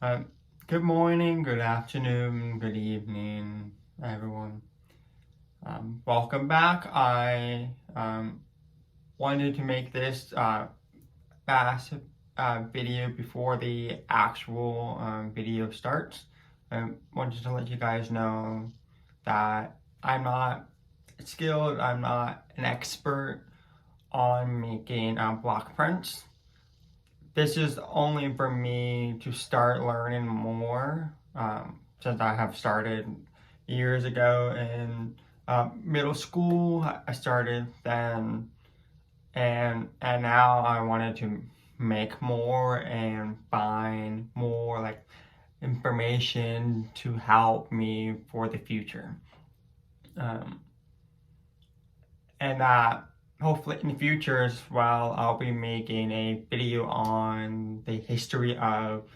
Um, Good morning, good afternoon, good evening, everyone. Welcome back. I wanted to make this fast video before the actual video starts. I wanted to let you guys know that I'm not skilled, I'm not an expert on making block prints. This is only for me to start learning more, since I have started years ago in middle school. I started then, and now I wanted to make more and find more like information to help me for the future. Um, and hopefully in the future as well, I'll be making a video on the history of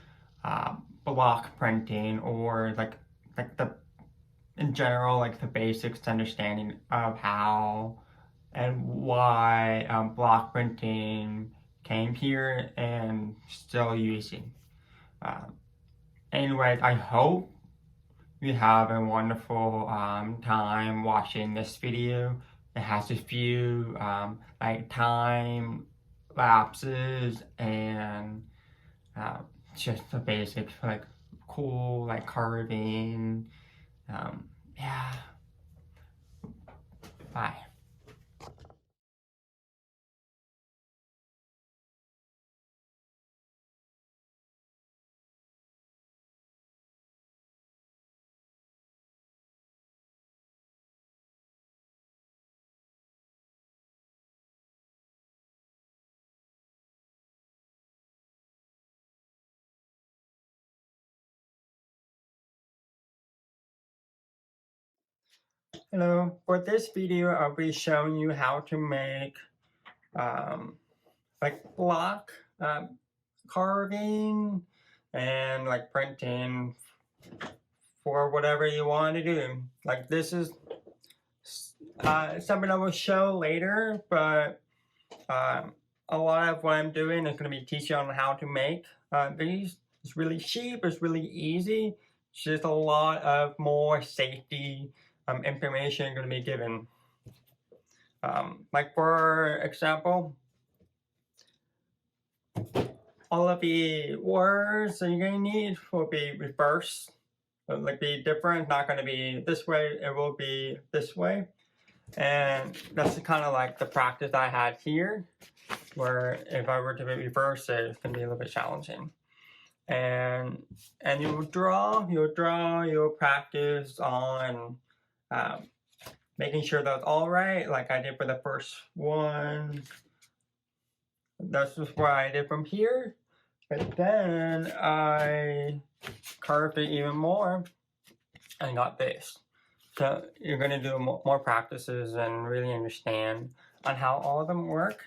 block printing, or like the in general, like the basics understanding of how and why block printing came here and still using. Um, Anyways, I hope you have a wonderful time watching this video. It has a few like time lapses and just the basics, like cool like carving. Yeah, bye. Hello, for this video I'll be showing you how to make um, like block carving and like printing for whatever you want to do. Like this is something I will show later, but a lot of what I'm doing is going to be teaching on how to make these. It's really cheap, it's really easy. It's just a lot of more safety information going to be given. Like for example, all of the words that you're going to need will be reversed. Like be different, not going to be this way, it will be this way. And that's kind of like the practice I had here, where if I were to reverse it, it's going to be a little bit challenging. And you'll practice on making sure that's all right, like I did for the first one. That's just what I did from here. But then I carved it even more and got this. So you're going to do more practices and really understand on how all of them work.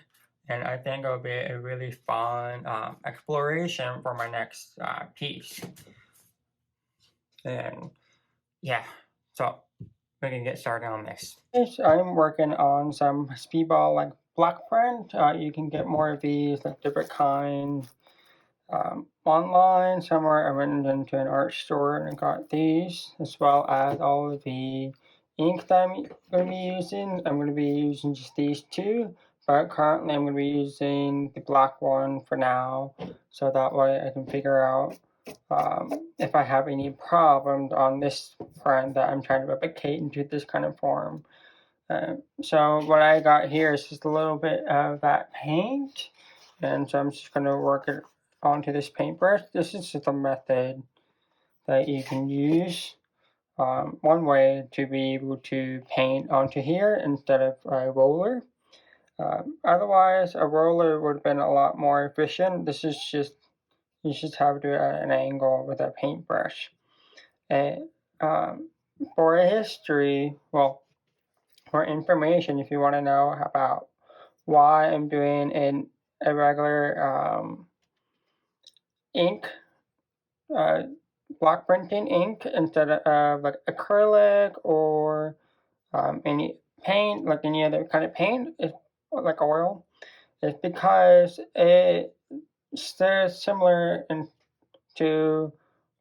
And I think it'll be a really fun exploration for my next piece. And yeah, so we can get started on this. I'm working on some speedball like block print. You can get more of these, like different kinds, online. Somewhere I went into an art store and got these, as well as all of the ink that I'm going to be using. I'm going to be using just these two, but currently I'm going to be using the black one for now, so that way I can figure out if I have any problems on this print that I'm trying to replicate into this kind of form. So what I got here is just a little bit of that paint, and so I'm just going to work it onto this paintbrush. This is just a method that you can use. One way to be able to paint onto here instead of a roller. Otherwise, a roller would have been a lot more efficient. This is just, you just have to do it at an angle with a paintbrush. And for a history, well, for information, if you want to know about why I'm doing a regular ink, block printing ink instead of like acrylic or any paint, like any other kind of paint, like oil, is because it's similar to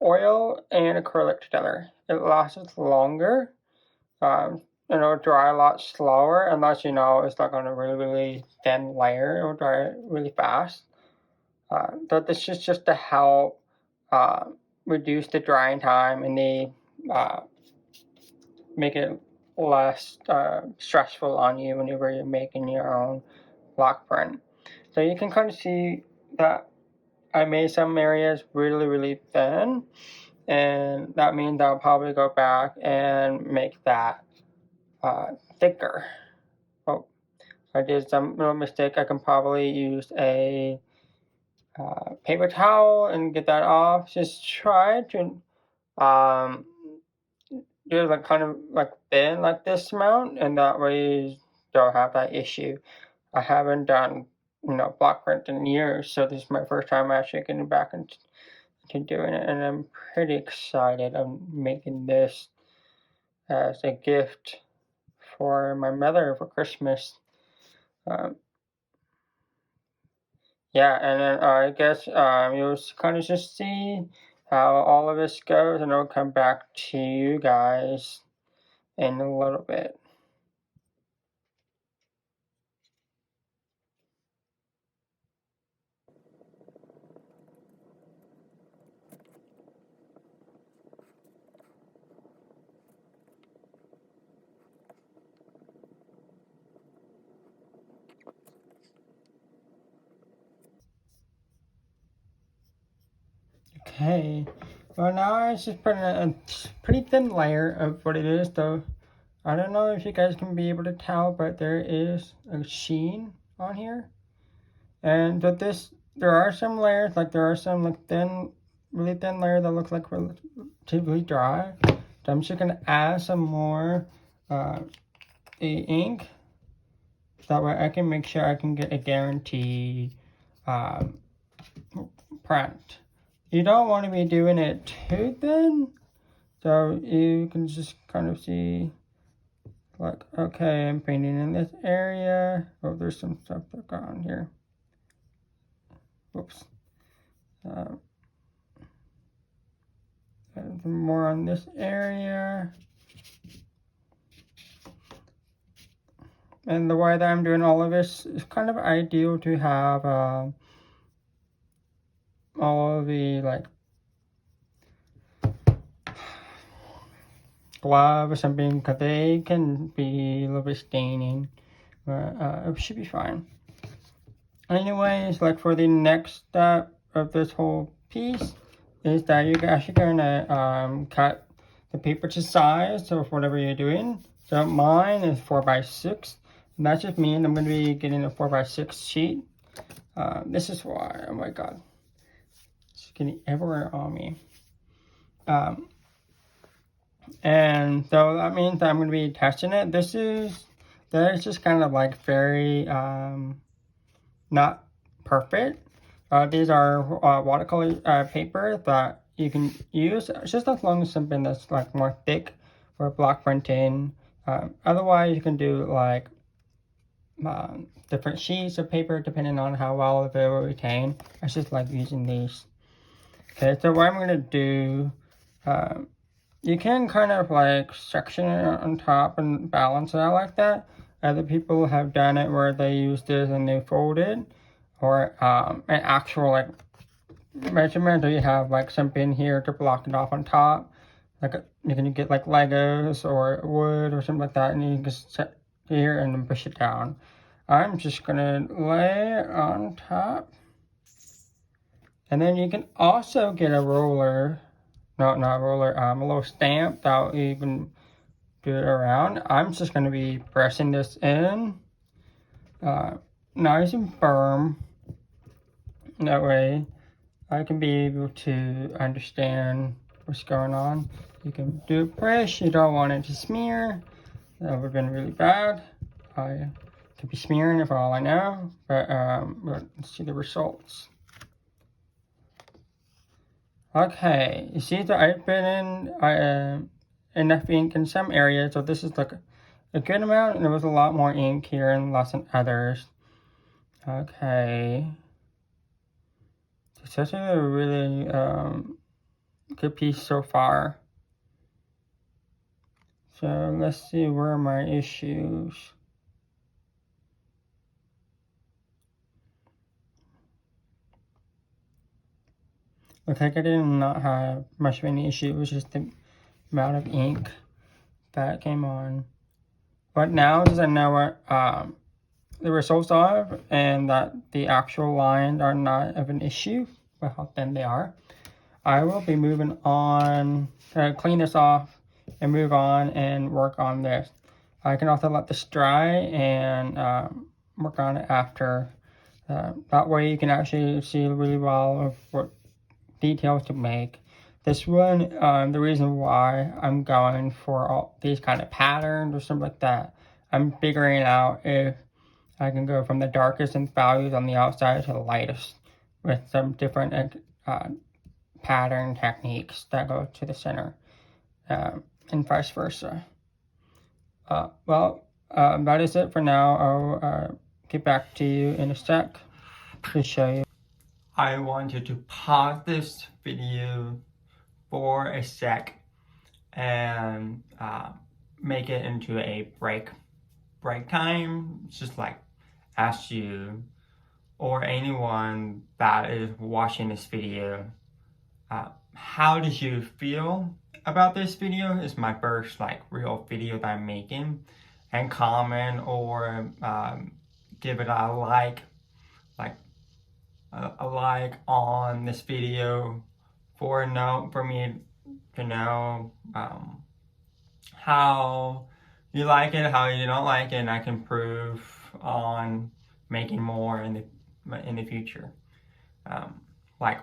oil and acrylic together. It lasts longer. It'll dry a lot slower unless it's like on a really, really thin layer. It'll dry really fast. But this is just to help reduce the drying time and make it less stressful on you whenever you're making your own block print. So you can kind of see that I made some areas really, really thin, and that means I'll probably go back and make that thicker. Oh, I did some little mistake. I can probably use a paper towel and get that off. Just try to do like kind of like thin like this amount, and that way you don't have that issue. I haven't done block print in years, so this is my first time actually getting back into doing it, and I'm pretty excited. I'm making this as a gift for my mother for Christmas. Yeah, and then I guess you'll kind of just see how all of this goes, and I'll come back to you guys in a little bit. Okay, well now I just put a pretty thin layer of what it is, though. I don't know if you guys can be able to tell, but there is a sheen on here. And with this, there are some layers, like there are some like thin, really thin layer that looks like relatively dry. So I'm just gonna add some more ink. That way I can make sure I can get a guaranteed print. You don't want to be doing it too thin, so you can just kind of see, like, okay, I'm painting in this area. Oh, there's some stuff that got on here. Whoops. More on this area. And the way that I'm doing all of this is kind of ideal to have all of the like gloves or something, because they can be a little bit staining, but it should be fine. Anyways, like for the next step of this whole piece is that you're actually gonna cut the paper to size of whatever you're doing. So mine is 4x6, and that just means I'm gonna be getting a 4x6 sheet. This is why, oh my god, it's getting everywhere on me. And so that means that I'm going to be testing it. That is just kind of like very not perfect. These are watercolor paper that you can use just as long as something that's like more thick for block printing. Otherwise, you can do like different sheets of paper depending on how well it will retain. I just like using these. Okay, so what I'm going to do, you can kind of like section it on top and balance it out like that. Other people have done it where they use this and they fold it, or an actual like measurement, or you have like something here to block it off on top. Like you can get like Legos or wood or something like that, and you can just set here and then push it down. I'm just gonna lay it on top, and then you can also get a roller. No, not roller, a little stamp that you can do it around. I'm just going to be pressing this in nice and firm. That way I can be able to understand what's going on. You can do a push, you don't want it to smear. That would have been really bad. I could be smearing it for all I know, but let's see the results. Okay, you see that I've been in enough ink in some areas, so this is like a good amount, and there was a lot more ink here and less in others. Okay, it's such a really good piece so far. So let's see, where are my issues? Looks like I did not have much of any issue. It was just the amount of ink that came on. But now that I know what the results are and that the actual lines are not of an issue, but how thin they are, I will be moving on, clean this off and move on and work on this. I can also let this dry and work on it after. That way you can actually see really well of what details to make. This one, the reason why I'm going for all these kind of patterns or something like that, I'm figuring out if I can go from the darkest in values on the outside to the lightest with some different pattern techniques that go to the center, and vice versa. That is it for now. I'll get back to you in a sec to show you. I wanted to pause this video for a sec and make it into a break time. It's just like ask you or anyone that is watching this video, how did you feel about this video? It's my first like real video that I'm making, and comment or give it a like on this video for me to know how you like it, how you don't like it, and I can improve on making more in the future. Like,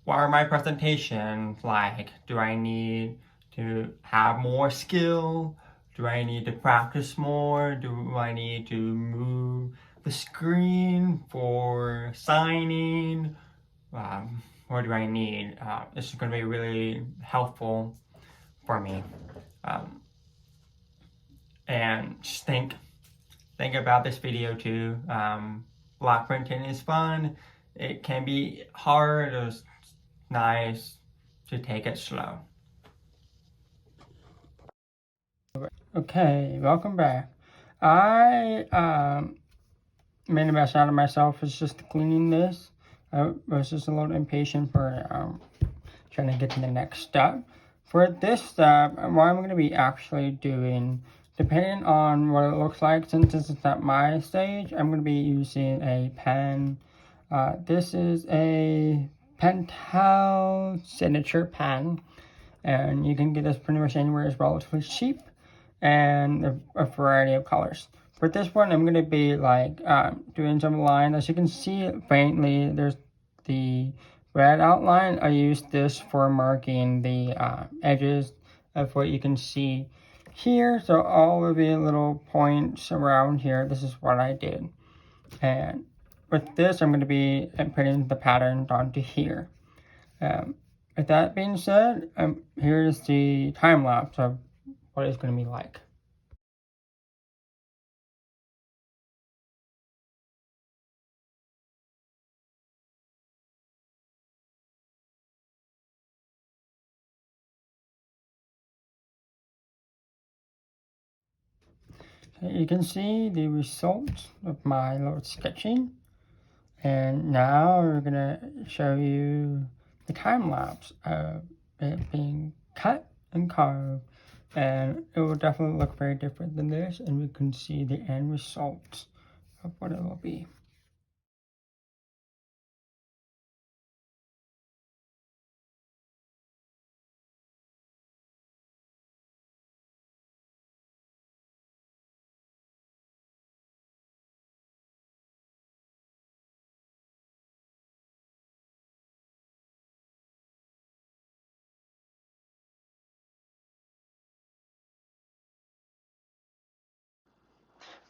what are my presentations like? Do I need to have more skill? Do I need to practice more? Do I need to move the screen for signing? What do I need? This is going to be really helpful for me. And just think about this video too. Block printing is fun. It can be hard. It's nice to take it slow. Okay, welcome back. I made a mess out of myself. It's just cleaning this. I was just a little impatient for trying to get to the next step. For this step, what I'm going to be actually doing, depending on what it looks like, since this is at my stage, I'm going to be using a pen. This is a Pentel signature pen, and you can get this pretty much anywhere. It's relatively cheap, and a variety of colors. For this one, I'm going to be like doing some lines. As you can see faintly, there's the red outline. I use this for marking the edges of what you can see here. So all of the little points around here, this is what I did. And with this, I'm going to be putting the pattern onto here. With that being said, here's the time lapse of what it's going to be like. You can see the results of my little sketching, and now we're gonna show you the time lapse of it being cut and carved, and it will definitely look very different than this, and we can see the end result of what it will be.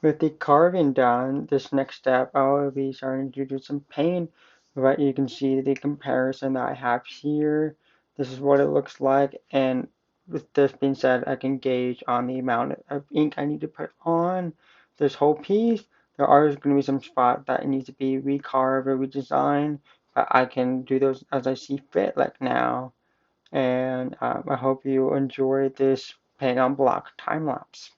With the carving done, this next step, I will be starting to do some paint. But you can see the comparison that I have here. This is what it looks like, and with this being said, I can gauge on the amount of ink I need to put on this whole piece. There are going to be some spots that need to be recarved or redesigned, but I can do those as I see fit, like now. And I hope you enjoy this paint on block time lapse.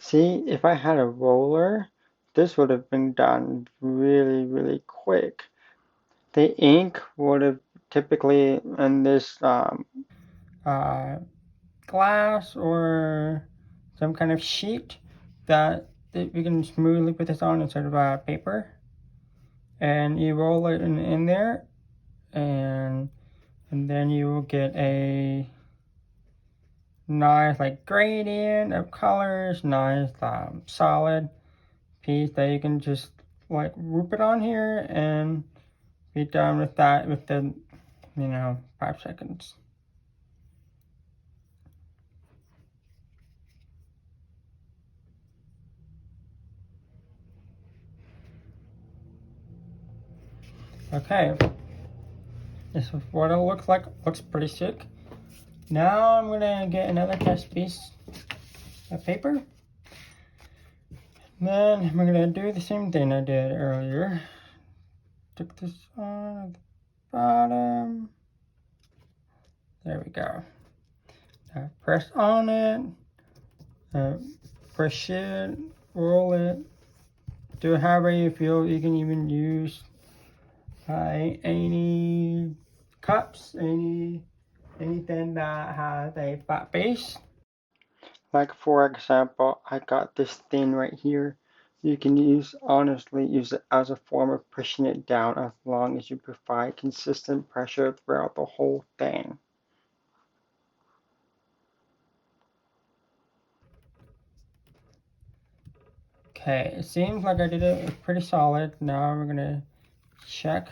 See, if I had a roller, this would have been done really, really quick. The ink would have typically in this uh, glass or some kind of sheet that we can smoothly put this on instead of paper. And you roll it in there, and then you will get a nice like gradient of colors, nice solid piece that you can just like whoop it on here and be done with that within 5 seconds. Okay, this is what it looks like. Looks pretty sick. Now I'm gonna get another test piece of paper. Then we're gonna do the same thing I did earlier. Stick this on the bottom. There we go. Press on it. Push it. Roll it. Do it however you feel. You can even use any cups, anything that has a flat base. like for example, I got this thin right here. You can honestly use it as a form of pushing it down as long as you provide consistent pressure throughout the whole thing. Okay, it seems like I did it pretty solid. Now we're gonna check.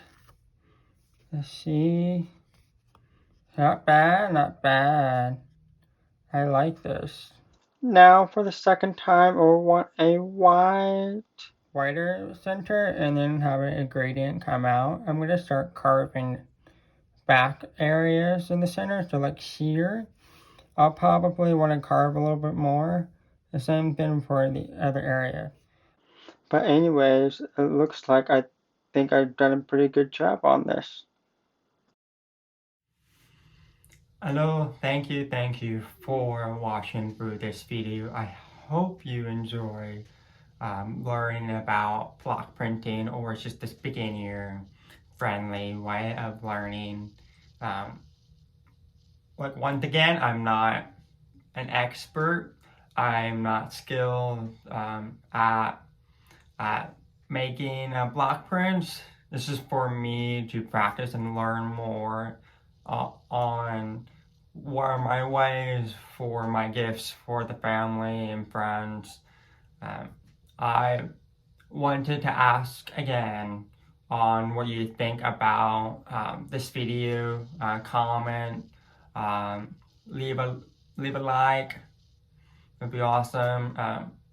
Let's see. Not bad, not bad. I like this. Now for the second time, we want a Wider center and then have a gradient come out. I'm gonna start carving back areas in the center. So like here, I'll probably want to carve a little bit more. The same thing for the other area. But anyways, it looks like I think I've done a pretty good job on this. Hello, thank you for watching through this video. I hope you enjoy learning about block printing, or it's just this beginner friendly way of learning. Um, like once again, I'm not an expert. I'm not skilled at making block prints. This is for me to practice and learn more on what are my ways for my gifts for the family and friends. I wanted to ask again on what you think about this video. Comment, um, leave a like. It'd be awesome.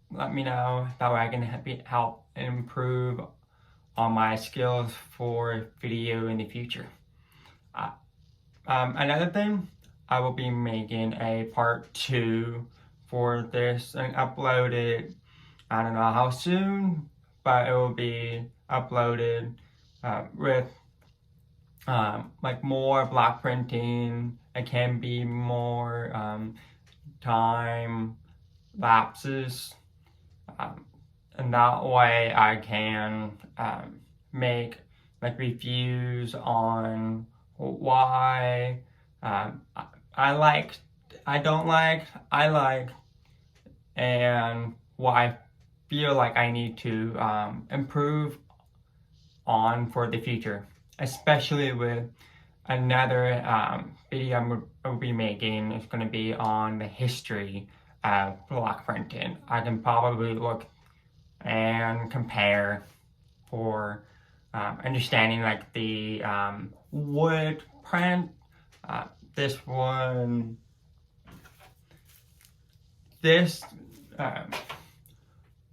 Let me know, that way I can help improve on my skills for video in the future. Another thing, I will be making a part 2 for this and upload it. I don't know how soon, but it will be uploaded with like more block printing. It can be more time lapses, and that way I can make like reviews on why I like, I don't like, I like, and what I feel like I need to improve on for the future, especially with another video I'll be making. It's going to be on the history of block printing. I can probably look and compare for understanding like the wood print. This one, this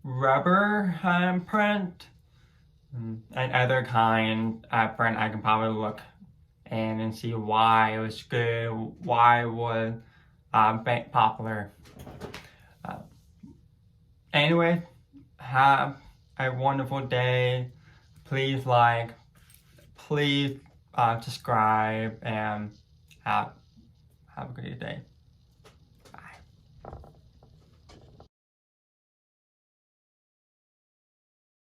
rubber print, and other kind print I can probably look and see why it was good, why it was popular. Anyway, have a wonderful day. Please like, please subscribe, and have a great day.